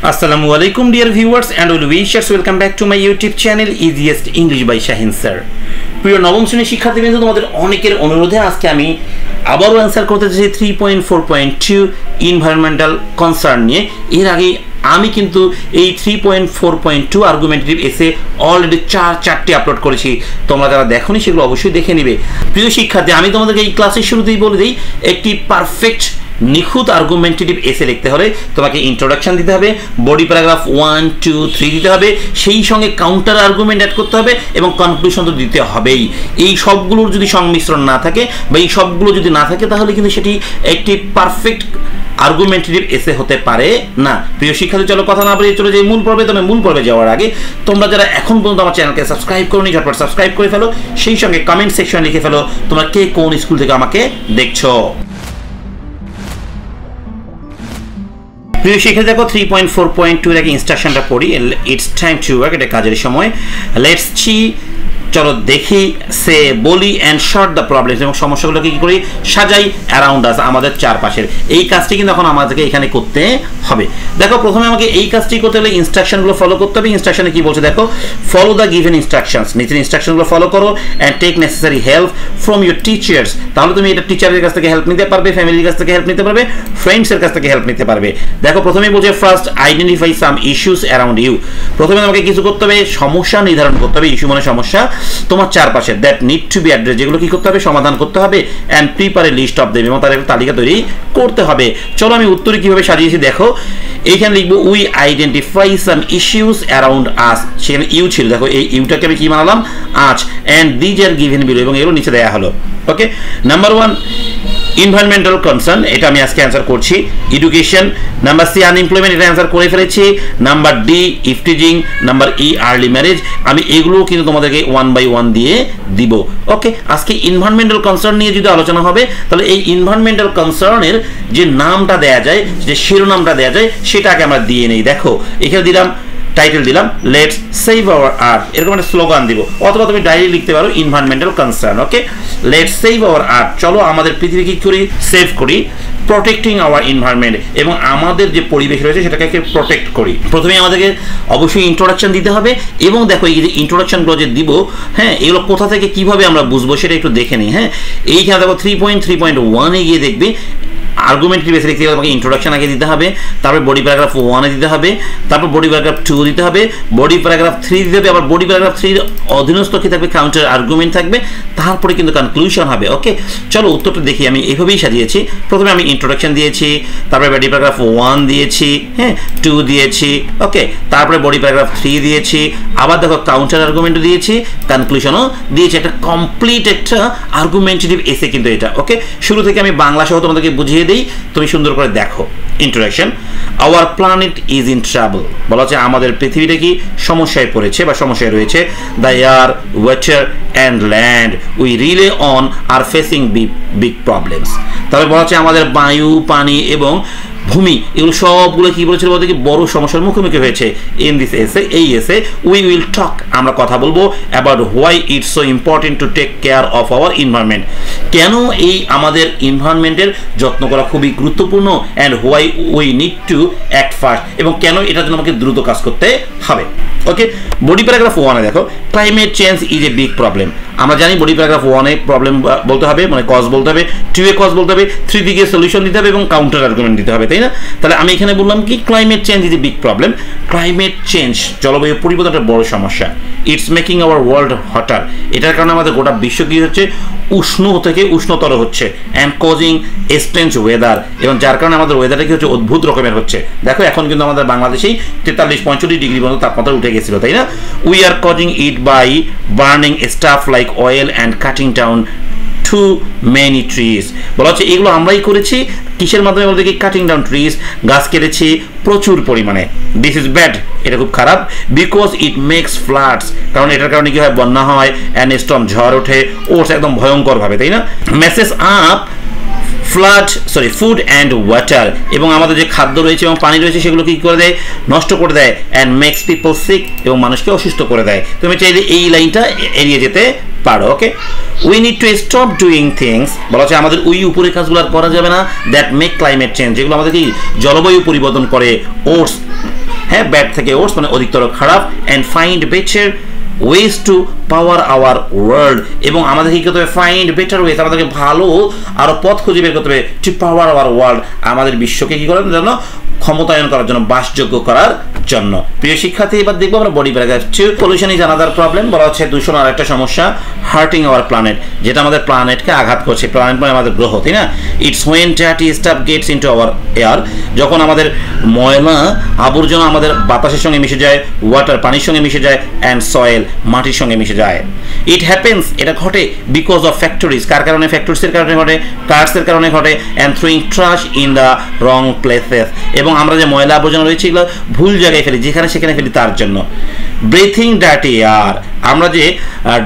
Assalamu alaikum dear viewers and well wishers, welcome back to my YouTube channel Easiest English by Shahin sir. প্রিয় নবম শ্রেণীর শিক্ষার্থীবৃন্দ, তোমাদের অনেকের অনুরোধে আজকে আমি আবারও অ্যান্সার করতে চাই 3.4.2 এনভায়রনমেন্টাল কনসার্ন নিয়ে। এর আগে আমি কিন্তু এই 3.4.2 আর্গুমেন্টেটিভ এসে অলরেডি চারটি আপলোড করেছি। তোমরা যারা দেখোনি সেগুলো অবশ্যই দেখে নিবে। প্রিয় শিক্ষার্থী, আমি তোমাদেরকে এই ক্লাসের শুরুতেই বলে দিই, একটি পারফেক্ট নিখুঁত আর্গুমেন্টেটিভ এসে লিখতে হলে তোমাকে ইন্ট্রোডাকশন দিতে হবে, বডি প্যারাগ্রাফ 1, 2, 3 দিতে হবে, সেই সঙ্গে কাউন্টার আর্গুমেন্ট অ্যাড করতে হবে এবং কনক্লুশন তো দিতে হবেই। এই সবগুলোর যদি সংমিশ্রণ না থাকে বা এই সবগুলো যদি না থাকে তাহলে কিন্তু সেটি একটি পারফেক্ট আর্গুমেন্টেটিভ এসে হতে পারে না। প্রিয় শিক্ষার্থী, চলো কথা না বলে চলে যাই মূল পর্বে। তবে মূল পর্বে যাওয়ার আগে তোমরা যারা এখন পর্যন্ত আমার চ্যানেলকে সাবস্ক্রাইব করোনি, ঝটপট সাবস্ক্রাইব করে ফেলো, সেই সঙ্গে কমেন্ট সেকশনে লিখে ফেলো তোমরা কে কোন স্কুল থেকে আমাকে দেখছো। প্রিয় শিক্ষার্থী, দেখো 3.4.2 এর আগে ইনস্ট্রাকশনটা পড়ি। ইটস টাইম টু ওয়ার্ক, এটা কাজের সময়। লেটস সি, চলো দেখি, সে বলি অ্যান্ড শর্ট দ্য প্রবলেমস, এবং সমস্যাগুলোকে কি করি সাজাই অ্যারাউন্ড আস, আমাদের চারপাশের। এই কাজটি কিন্তু এখন আমাদেরকে এখানে করতে হবে। দেখো প্রথমে আমাকে এই কাজটি করতে হলে ইনস্ট্রাকশনগুলো ফলো করতে হবে। ইনস্ট্রাকশনে কি বলছে দেখো, ফলো দ্য গিভেন ইনস্ট্রাকশনস, নিচের ইনস্ট্রাকশনগুলো ফলো করো and take necessary help from your teachers. তাহলে তুমি এটা টিচারের কাছ থেকে হেল্প নিতে পারবে, ফ্যামিলির কাছ থেকে হেল্প নিতে পারবে, ফ্রেন্ডসের কাছ থেকে হেল্প নিতে পারবে। দেখো প্রথমেই বলছে first identify some issues around you. প্রথমে আমাকে কিছু করতে হবে, সমস্যা নির্ধারণ করতে হবে। ইস্যু মানে সমস্যা তোমার চারপাশে, that need to be address, যেগুলো কি করতে হবে সমাধান করতে হবে, and prepare a list of them, এবং তার একটা তালিকা তৈরি করতে হবে। চলো আমি উত্তরে কিভাবে সাজিয়েছি দেখো। এইখানে লিখবো we identify some issues around us, সেখানে ইউ ছিল, দেখো এই ইউটাকে আমি কি বানালাম আজ, and these are given below, এবং এগুলো নিচে দেওয়া হলো। ওকে, নাম্বার 1 এনভায়রনমেন্টাল কনসার্ন, এটা আমি আজকে অ্যান্সার করছি। এডুকেশন, নাম্বার সি আনএমপ্লয়মেন্ট, এটা অ্যান্সার করে ফেলেছি। Number D eve teasing, number E early marriage. আমি এগুলোও কিন্তু তোমাদেরকে 1 by 1 দিয়ে দিব। ওকে, আজকে এনভায়রনমেন্টাল কনসার্ন নিয়ে যদি আলোচনা হবে তাহলে এই এনভায়রনমেন্টাল কনসার্নের যে নামটা দেয়া যায়, যে শিরোনামটা দেয়া যায়, সেটাকে আমরা দিয়ে নেই। দেখো এখানে দিলাম, টাইটেল দিলাম লেটস সেভ আওয়ার আর্থ, এরকম একটা স্লোগান দিব, অথবা তুমি ডাইরেক্ট লিখতে পারো environmental concern. Okay, let's save our earth, চলো আমাদের পৃথিবী কি করি সেভ করি, প্রোটেক্টিং আওয়ার এনভায়রনমেন্ট, এবং আমাদের যে পরিবেশ রয়েছে সেটাকে প্রোটেক্ট করি। প্রথমে আমাদেরকে অবশ্যই ইন্ট্রোডাকশন দিতে হবে, এবং দেখো এই যে ইন্ট্রোডাকশনগুলো যে দিব, হ্যাঁ এগুলো কোথা থেকে কিভাবে আমরা বুঝবো সেটা একটু দেখে নিই। হ্যাঁ, এইখানে দেখো 3.3.1 এ গিয়ে দেখবে আর্গুমেন্টারি বেসে লিখতে গেলে তোমাকে ইন্ট্রোডাকশন আগে দিতে হবে, তারপর বডি প্যারাগ্রাফ 1 এ দিতে হবে, তারপর বডি প্যারাগ্রাফ 2 দিতে হবে, বডি প্যারাগ্রাফ 3 দিতে হবে, আবার বডি প্যারাগ্রাফ 3 অধীনস্থ কি থাকবে কাউন্টার আর্গুমেন্ট থাকবে, তারপরে কিন্তু কনক্লুশন হবে। ওকে, চলো উত্তরটা দেখি। আমি এইভাবেই সাজিয়েছি। প্রথমে আমি ইন্ট্রোডাকশন দিয়েছি, তারপরে বডি প্যারাগ্রাফ 1 দিয়েছি, হ্যাঁ 2 দিয়েছি, ওকে, তারপরে বডি প্যারাগ্রাফ 3 দিয়েছি, আবার দেখো কাউন্টার আর্গুমেন্টও দিয়েছি, কনক্লুশনও দিয়েছি। একটা কমপ্লিট একটা আর্গুমেন্টেটিভ এসে কিন্তু এটা। ওকে, শুরু থেকে আমি বাংলা সহ তোমাদেরকে বুঝিয়ে দিই, তুমি সুন্দর করে দেখো। Introduction, our planet is in trouble, বলা হচ্ছে আমাদের পৃথিবীটা কি সমস্যায় পড়েছে বা সমস্যায় রয়েছে। The air, water and land we rely on are facing big problems. তাহলে বলা হচ্ছে আমাদের বায়ু, পানি এবং ভূমি, এগুলো সবগুলো কি বলেছিল বলতে কি বড় সমস্যার মুখোমুখি হয়েছে। ইন দিস এসে, এই এসে উই উইল টক, আমরা কথা বলবো about why it's so important to take care of our environment, কেন এই আমাদের এনভায়রনমেন্টের যত্ন করা খুবই গুরুত্বপূর্ণ, and why we need to act fast, এবং কেন এটার জন্য আমাকে দ্রুত কাজ করতে হবে। ওকে, বডি প্যারাগ্রাফ 1 এ দেখো climate change is a big problem. আমরা জানি বডি প্যারাগ্রাফ 1 এ প্রবলেম বলতে হবে, মানে কজ বলতে হবে, 2 এ কজ বলতে হবে, 3 দিকে সলিউশন দিতে হবে এবং কাউন্টার আর্গুমেন্ট দিতে হবে, তাই না? তাহলে আমি এখানে বললাম কি climate change is a big problem. Climate change, জলবায়ু পরিবর্তন একটা বড় সমস্যা। ইটস মেকিং আওয়ার ওয়ার্ল্ড হটার, এটার কারণে আমাদের গোটা বিশ্ব কি হচ্ছে উষ্ণ থেকে উষ্ণতর হচ্ছে, অ্যান্ড কজিং স্ট্রেঞ্জ ওয়েদার, এবং যার কারণে আমাদের ওয়েদারটা কি হচ্ছে অদ্ভুত রকমের হচ্ছে। দেখো এখন কিন্তু আমাদের বাংলাদেশেই 43-45 ডিগ্রি পর্যন্ত তাপমাত্রা উঠে গেছিল, তাই না? We are causing it by burning stuff like oil and cutting down too many trees, বলা হচ্ছে এগুলো আমরাই করেছি। কিসের মাধ্যমে বলতে কি কাটিং ডাউন ট্রিজ, গাছ কেটেছি প্রচুর পরিমাণে। দিস ইজ ব্যাড, এটা খুব খারাপ। বিকজ ইট মেক্স ফ্লাডস, কারণ এটার কারণে কি হয় বন্যা হয়, অ্যান্ড স্টর্ম ঝড় ওঠে, একদম ভয়ঙ্করভাবে, তাই না? Message up food and water, এবং আমাদের যে খাদ্য রয়েছে এবং পানি রয়েছে সেগুলো কি করে দেয় নষ্ট করে দেয়, অ্যান্ড মেক্স পিপল সিক, এবং মানুষকে অসুস্থ করে দেয়। তুমি চাইলে এই লাইনটা এড়িয়ে যেতে পারো। Okay, we need to stop doing things, বলা হচ্ছে আমাদের ওই উপরের কাজগুলো আর করা যাবে না, দ্যাট মেক ক্লাইমেট চেঞ্জ, যেগুলো আমাদের কি জলবায়ু পরিবর্তন করে, হ্যাঁ ব্যাড থেকে ওয়ার্স মানে অধিকতর খারাপ and find better ways to power our world এবং আমাদের কি করতে হবে ফাইন্ড বেটার ওয়েজ আমাদেরকে ভালো আরো পথ খুঁজে বের করতে হবে টু পাওয়ার আওয়ার ওয়ার্ল্ড আমাদের বিশ্বকে কি করার জন্য ক্ষমতায়ন করার জন্য বাসযোগ্য করার জন্য প্রিয় শিক্ষার্থী এবার দেখবো আমরা body paragraph 2 pollution is another problem বলা হচ্ছে দূষণ আর একটা সমস্যা হার্টিং আওয়ার প্ল্যানেট যেটা আমাদের প্ল্যানেটকে আঘাত করছে প্ল্যানেট মানে আমাদের গ্রহ তাই না it's when dirty stuff gets into our air যখন আমাদের ময়লা আবর্জনা আমাদের বাতাসের সঙ্গে মিশে যায় ওয়াটার পানির সঙ্গে মিশে যায় অ্যান্ড সয়েল মাটির সঙ্গে মিশে যায় ইট হ্যাপেন্স এটা ঘটে বিকজ অফ ফ্যাক্টরিজ কার কারণে ফ্যাক্টরিজের কারণে ঘটে কার্সের কারণে ঘটে and throwing trash in the wrong places এবং আমরা যে ময়লা আবর্জনা রয়েছে এগুলো ভুল জায়গায় ফেলি যেখানে সেখানে ফেলি তার জন্য ব্রিথিং ডার্টি এয়ার আমরা যে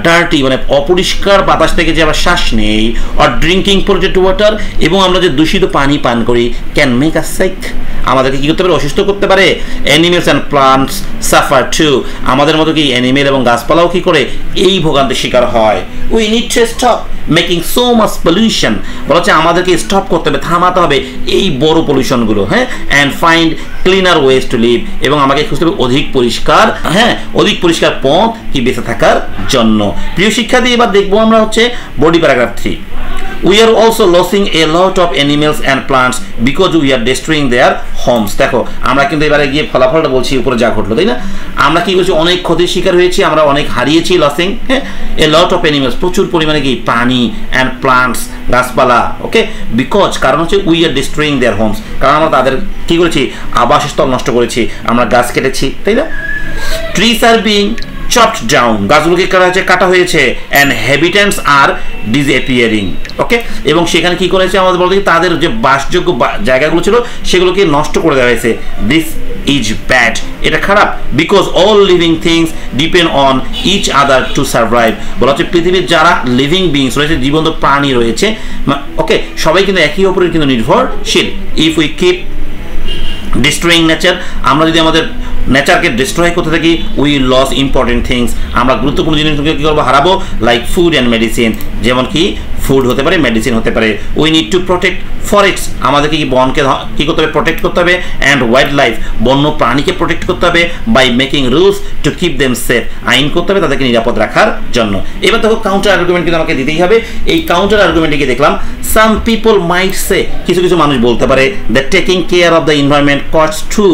ডার্টি মানে অপরিষ্কার বাতাস থেকে যে আমরা শ্বাস নেই আর ড্রিঙ্কিং পলিউটেড ওয়াটার এবং আমরা যে দূষিত পানি পান করি ক্যান মেক আস সিক আমাদেরকে কি করতে পারে অসুস্থ করতে পারে animals and plants suffer too আমাদের মতো কি অ্যানিমেল এবং গাছপালাও কি করে এই ভোগান্তির শিকার হয় we need to stop making so much pollution বলা হচ্ছে আমাদেরকে স্টপ করতে হবে থামাতে হবে এই বড় পলিউশনগুলো হ্যাঁ and find cleaner ways to live এবং আমাকে খুঁজতে হবে অধিক পরিষ্কার পথ কি বেঁচে থাকার জন্য প্রিয় শিক্ষার্থী এবার দেখবো আমরা হচ্ছে body paragraph 3 We are also losing a lot of animals and plants because we are destroying their homes দেখো আমরা কিন্তু এবারে গিয়ে ফলাফলটা বলছি উপরে যা ঘটলো তাই না আমরা কি করছি অনেক ক্ষতির শিকার হয়েছি আমরা অনেক হারিয়েছি লসিং হ্যাঁ a lot of animals প্রচুর পরিমাণে কি পানি and plants গাছপালা ওকে বিকজ কারণ হচ্ছে we are destroying their homes কারণ আমরা তাদের কি করেছি আবাসস্থল নষ্ট করেছি আমরা গাছ কেটেছি তাই না trees are being chopped down গাছগুলোকে কাটা হয়েছে and habitats are disappearing ওকে এবং সেখানে কি করেছে আমাদের বলতে তাদের যে বাসযোগ্য জায়গাগুলো ছিল সেগুলোকে নষ্ট করে দেওয়া হয়েছে দিস ইজ ব্যাড এটা খারাপ because all living things depend on each other to survive বলা হচ্ছে পৃথিবীর যারা লিভিং বিংস রয়েছে জীবন্ত প্রাণী রয়েছে ওকে সবাই কিন্তু একই অপরের কিন্তু নির্ভরশীল if we keep destroying nature আমরা যদি আমাদের নেচারকে ডিস্ট্রয় করতে থাকি উই লস ইম্পর্টেন্ট থিংস আমরা গুরুত্বপূর্ণ জিনিসগুলোকে কী করবো হারাবো লাইক ফুড অ্যান্ড মেডিসিন যেমন কি ফুড হতে পারে মেডিসিন হতে পারে we need to protect forest আমাদেরকে কি বনকে কী করতে হবে প্রোটেক্ট করতে হবে অ্যান্ড ওয়াইল্ড লাইফ বন্য প্রাণীকে প্রোটেক্ট করতে হবে by making rules to keep them safe আইন করতে হবে তাদেরকে নিরাপদ রাখার জন্য এবার দেখো কাউন্টার আর্গুমেন্ট কিন্তু আমাকে দিতেই হবে এই কাউন্টার আর্গুমেন্টে গিয়ে দেখলাম সাম পিপল মাইট সে কিছু কিছু মানুষ বলতে পারে that taking care of the environment cost too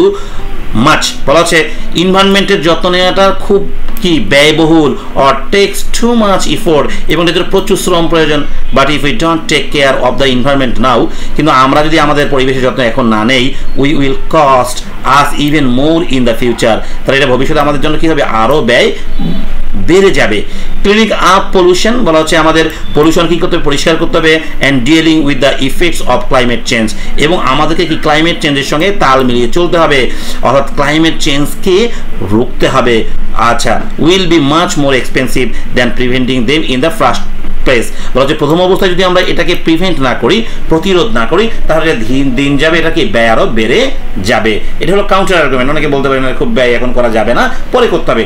much বলা হচ্ছে এনভায়রনমেন্টের যত্ন নেওয়াটা খুব কি ব্যয়বহুল or takes too much effort এবং এদের প্রচুর শ্রম প্রয়োজন but if we don't take care of the environment now কিন্তু আমরা যদি আমাদের পরিবেশের যত্ন এখন না নেই we will cost us even more in the future তাহলে এটা ভবিষ্যতে আমাদের জন্য কি হবে আরও ব্যয় বেড়ে যাবে ক্লিনিং আপ পলিউশন বলা হচ্ছে আমাদের পলিউশন কি করতে হবে পরিষ্কার করতে হবে and dealing with the effects of climate change এবং আমাদেরকে কি ক্লাইমেট চেঞ্জের সঙ্গে তাল মিলিয়ে চলতে হবে অর্থাৎ ক্লাইমেট চেঞ্জকে রুখতে হবে আচ্ছা will be much more expensive than preventing them in the first place বলা হচ্ছে প্রথম অবস্থায় যদি আমরা এটাকে প্রিভেন্ট না করি প্রতিরোধ না করি তাহলে দিন যাবে এটাকে ব্যয় আরও বেড়ে যাবে এটা হলো কাউন্টার আর্গুমেন্ট অনেকে বলতে পারেন খুব ব্যয় এখন করা যাবে না পরে করতে হবে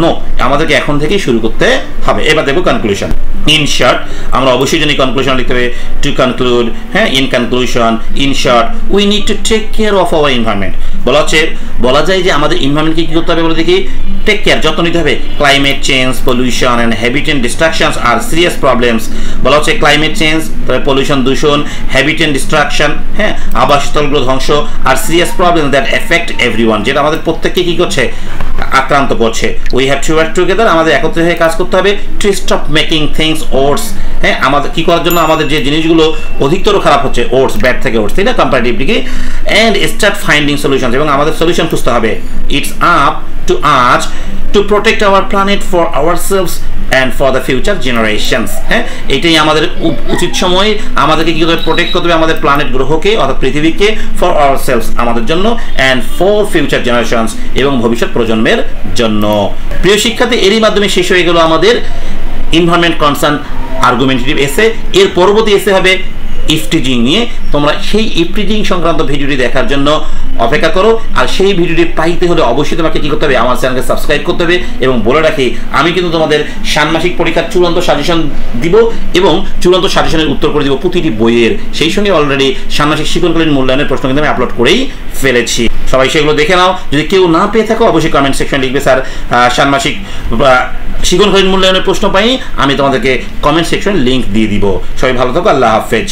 নো আমাদেরকে এখন থেকেই শুরু করতে হবে এবার দেখো কনক্লুশন ইন শর্ট আমরা অবশ্যই জানি কনক্লুশন লিখতে হবে টু কনক্লুড হ্যাঁ in conclusion in short we need to take care of our environment বলা যায় যে আমাদের এনভায়রনমেন্টকে কি করতে হবে বলে দেখি টেক কেয়ার যত্ন নিতে হবে climate change pollution and habitat destructions are serious problems বলা হচ্ছে ক্লাইমেট চেঞ্জ তারপরে পলিউশন দূষণ হ্যাবিটেট ডিস্ট্রাকশন হ্যাঁ আবাসস্থলগুলো ধ্বংস are serious problem that affect everyone যেটা আমাদের প্রত্যেককে কি করছে আক্রান্ত করছে we have to work together আমাদের একত্রে হয়ে কাজ করতে হবে to stop making things worse হ্যাঁ আমাদের কি করার জন্য আমাদের যে জিনিসগুলো অধিকতর খারাপ হচ্ছে ওটস ব্যাড থেকে ওটস তাই না comparatively and start finding solution এবং আমাদের সলিউশন খুঁজতে হবে it's up to us to protect our planet for ourselves and for the future generations হ্যাঁ এটাই আমাদের উচিত সময় আমাদেরকে কি করে প্রোটেক্ট করতে হবে আমাদের প্ল্যানেট গ্রহকে অর্থাৎ পৃথিবীকে ফর আওয়ারসেলভস আমাদের জন্য অ্যান্ড ফর ফিউচার জেনারেশনস এবং ভবিষ্যৎ প্রজন্মের জন্য প্রিয় শিক্ষার্থী এরই মাধ্যমে শেষ হয়ে গেল আমাদের এনভায়রনমেন্ট কনসার্ন আর্গুমেন্টেটিভ এসে এর পরবর্তী এসে হবে ইফটিজিং নিয়ে। তোমরা সেই ইফটিজিং সংক্রান্ত ভিডিওটি দেখার জন্য অপেক্ষা করো। আর সেই ভিডিওটি পাইতে হলে অবশ্যই তোমাকে কি করতে হবে, আমার চ্যানেলকে সাবস্ক্রাইব করতে হবে। এবং বলে রাখি, আমি কিন্তু তোমাদের ষান্মাসিক পরীক্ষার চূড়ান্ত সাজেশন দিব এবং চূড়ান্ত সাজেশনের উত্তর করে দিব প্রতিটি বইয়ের। সেই সঙ্গে অলরেডি ষান্মাসিক শিক্ষণকালীন মূল্যায়নের প্রশ্ন কিন্তু আমি আপলোড করেই ফেলেছি। সবাই সেগুলো দেখে নাও। যদি কেউ না পেয়ে থাকো অবশ্যই কমেন্ট সেকশন লিখবে, স্যার ষান্মাসিক শিক্ষণকালীন মূল্যায়নের প্রশ্ন পাই, আমি তোমাদেরকে কমেন্ট সেকশনে লিঙ্ক দিয়ে দিব। সবাই ভালো থাকো, আল্লাহ হাফেজ।